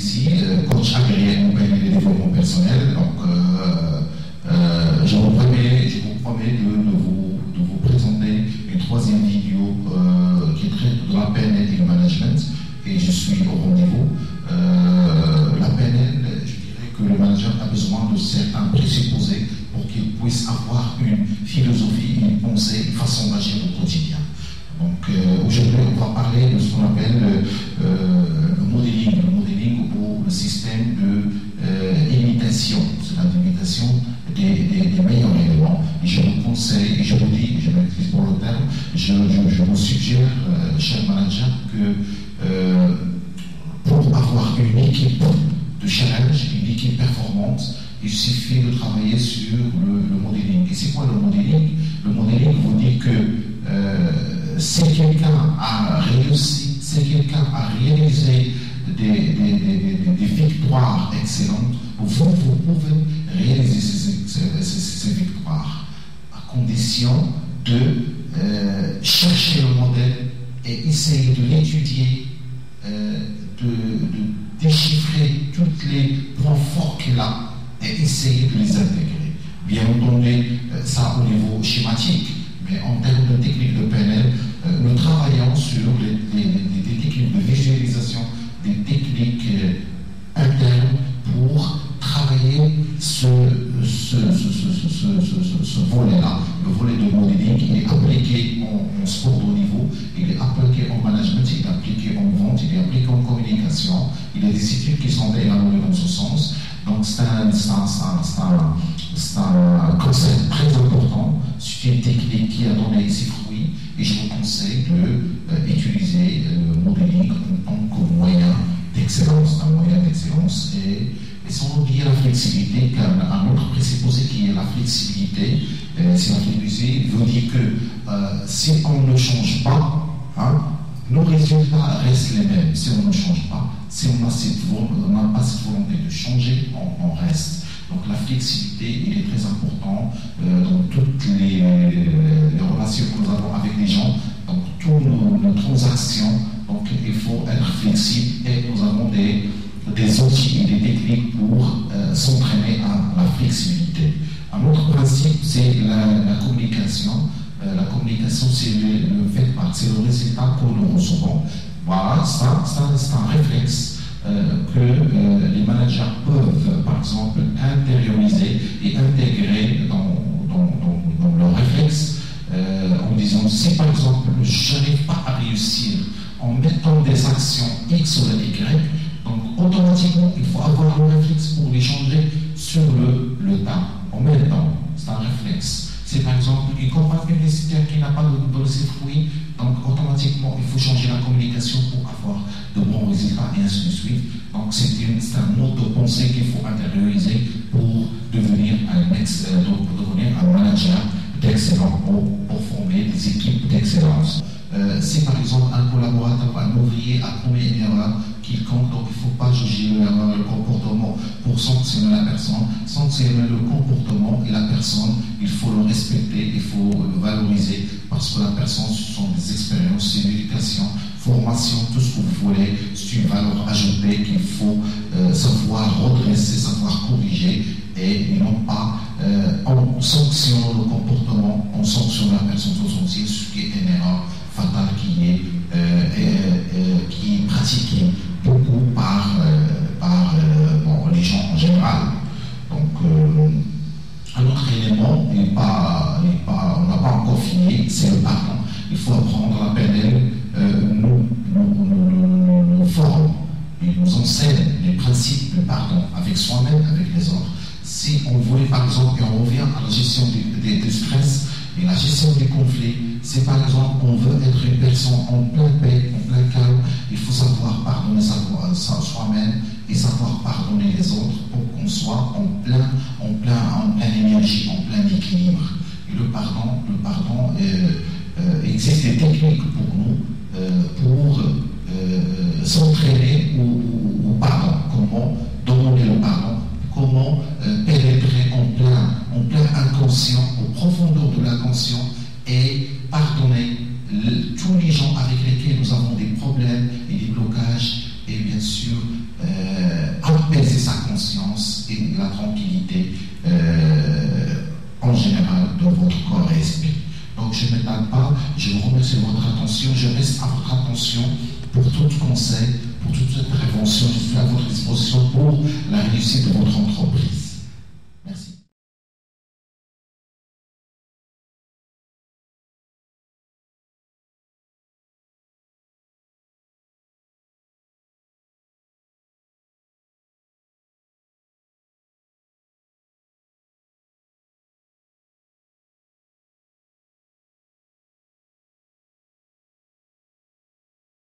ici, coach agréé en PNL et développement personnel. Donc, je vous promets de vous présenter une troisième vidéo qui traite de la PNL et le management. Et je suis au rendez-vous. La PNL, je dirais que le manager a besoin de certains présupposés pour qu'il puisse avoir une philosophie, une pensée, une façon d'agir au quotidien. Donc aujourd'hui, on va parler de ce qu'on appelle le modeling ou le système de imitation. C'est l'imitation des meilleurs éléments. Et je vous conseille, et je vous dis, je m'excuse pour le terme, je vous suggère, cher manager, que pour avoir une équipe de challenge, une équipe performante, il suffit de travailler sur le modeling. Et c'est quoi le modeling? Le modeling vous dit que si quelqu'un a réussi, si quelqu'un a réalisé des victoires excellentes, vous pouvez réaliser ces victoires à condition de chercher le modèle et essayer de l'étudier, de déchiffrer tous les points forts qu'il a et essayer de les intégrer. Bien entendu, ça au niveau schématique, mais en termes de technique de PNL, nous travaillons sur des techniques de visualisation, des techniques internes pour travailler ce volet-là. Le volet de modeling, il est appliqué en sport de haut niveau, il est appliqué en management, il est appliqué en vente, il est appliqué en communication. Il y a des études qui sont élaborées dans ce sens. Donc c'est un concept très important. C'est une technique qui a donné ses fruits et je vous conseille d'utiliser le modeling en tant que moyen d'excellence. Un moyen d'excellence et sans oublier la flexibilité, car un autre présupposé qui est la flexibilité, c'est la flexibilité veut dire que si on ne change pas, nos résultats restent les mêmes. Si on ne change pas, si on n'a pas cette volonté de changer, on reste. Donc la flexibilité, il est très important dans toutes les relations que nous avons avec les gens, dans toutes nos transactions. Donc il faut être flexible et nous avons des outils et des techniques pour s'entraîner à la flexibilité. Un autre principe, c'est la communication. La communication, c'est le feedback, c'est le résultat que nous recevons. Voilà, ça c'est un réflexe que les managers peuvent, par exemple, intérioriser et intégrer dans leur réflexe en disant, si par exemple, je n'arrive pas à réussir en mettant des actions X ou Y, donc automatiquement, il faut avoir un réflexe pour les changer sur le tas, en même temps. C'est un réflexe. C'est par exemple une campagne publicitaire qui n'a pas de ses fruits, donc automatiquement il faut changer la communication pour avoir de bons résultats et ainsi de suite. Donc c'est un mode de pensée qu'il faut intérioriser pour devenir un manager d'excellence, pour former des équipes d'excellence. Si par exemple un collaborateur, un ouvrier a commis une erreur quelconque, donc il ne faut pas juger le comportement pour sanctionner la personne. Sanctionner le comportement et la personne, il faut le respecter, il faut le valoriser parce que la personne, ce sont des expériences, c'est l'éducation, formation, tout ce que vous voulez, c'est une valeur ajoutée qu'il faut savoir redresser, savoir corriger et non pas en sanctionnant le comportement, en sanctionnant la personne tout entière, ce qui est une erreur fatale qui est pratiquée beaucoup par les gens en général. Donc, un autre élément, on n'a pas encore fini, c'est le pardon. Il faut apprendre la PNL, nous forme, il nous enseigne les principes de pardon avec soi-même, avec les autres. Si on voulait, par exemple, et on revient à la gestion du stress et la gestion des conflits, si par exemple on veut être une personne en plein paix, en plein calme, il faut savoir pardonner soi-même et savoir pardonner les autres pour qu'on soit en pleine énergie, en plein équilibre. Et le pardon, existe des techniques pour nous pour s'entraîner au pardon. Comment donner le pardon, comment pénétrer en plein inconscient, aux profondeurs de l'inconscient et pardonner tous les gens avec lesquels nous avons des problèmes et des blocages et bien sûr discussion. Je reste à votre attention pour tout conseil, pour toute intervention. Je suis à votre disposition pour la réussite de votre entreprise.